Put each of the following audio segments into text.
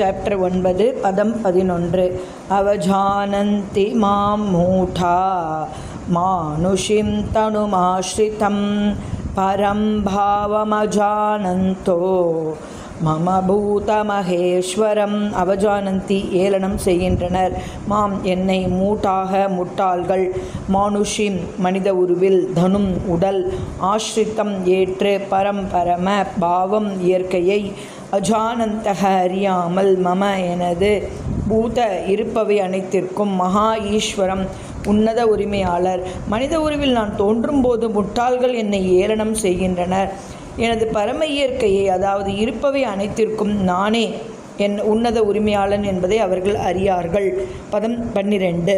Chapter 9 பதம் 11. அவஜானந்தி மாம் மூடா மானுஷிம் தனுமாஸ்ரிதம் பரம் பாவமஜானந்தோ மம பூத மகேஸ்வரம். அவஜானந்தி ஏளனம் செய்கின்றனர். மாம் என்னை, மூட்டாக முட்டாள்கள், மானுஷிம் மனித உருவில், தனும் உடல், ஆஸ்ரித்தம் ஏற்று, பரம பாவம் இயற்கையை, அஜானந்தக அறியாமல், மம எனது, பூத இருப்பவை அனைத்திற்கும், மகா ஈஸ்வரம் உன்னத உரிமையாளர். மனித உருவில் நான் தோன்றும்போது முட்டாள்கள் என்னை ஏளனம் செய்கின்றனர். எனது பரம இயற்கையை, அதாவது இருப்பவை அனைத்திற்கும் நானே என் உன்னத உரிமையாளன் என்பதை அவர்கள் அறியார்கள். பதம் 12.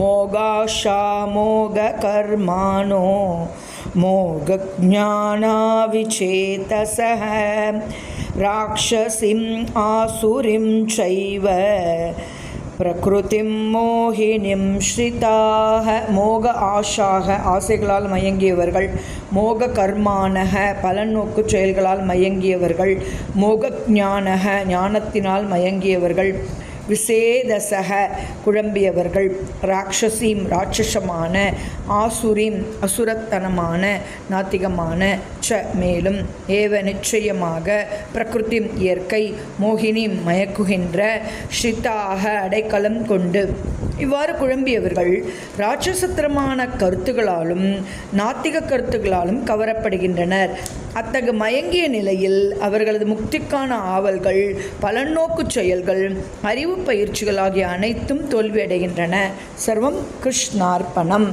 மோகாஷா மோக கர்மானோ மோக ஞானா விசேதசஹ ராக்ஷசிம் ஆசுரிம் சைவ பிரகிருதிம் மோகினிம் ஸ்ரிதாக. மோக ஆஷாக ஆசைகளால் மயங்கியவர்கள், மோக கர்மானக பலநோக்கு செயல்களால் மயங்கியவர்கள், மோக ஞானக ஞானத்தினால் மயங்கியவர்கள், விசேதசக குழம்பியவர்கள், ராட்சசீம் ராட்சசமான, ஆசுரீம் அசுரத்தனமான நாத்திகமான, ச மேலும், ஏவ நிச்சயமாக, பிரகிருதி இயற்கை, மோகினி மயக்குகின்ற, ஸ்ரிதாக அடைக்கலம் கொண்டு. இவ்வாறு குழம்பியவர்கள் ராட்சசத்திரமான கருத்துகளாலும் நாத்திக கருத்துகளாலும் கவரப்படுகின்றனர். அத்தகு மயங்கிய நிலையில் அவர்களது முக்திக்கான ஆவல்கள், பலநோக்கு செயல்கள், அறிவு பயிற்சிகள் ஆகிய அனைத்தும் தோல்வியடைகின்றன. சர்வம் கிருஷ்ணார்ப்பணம்.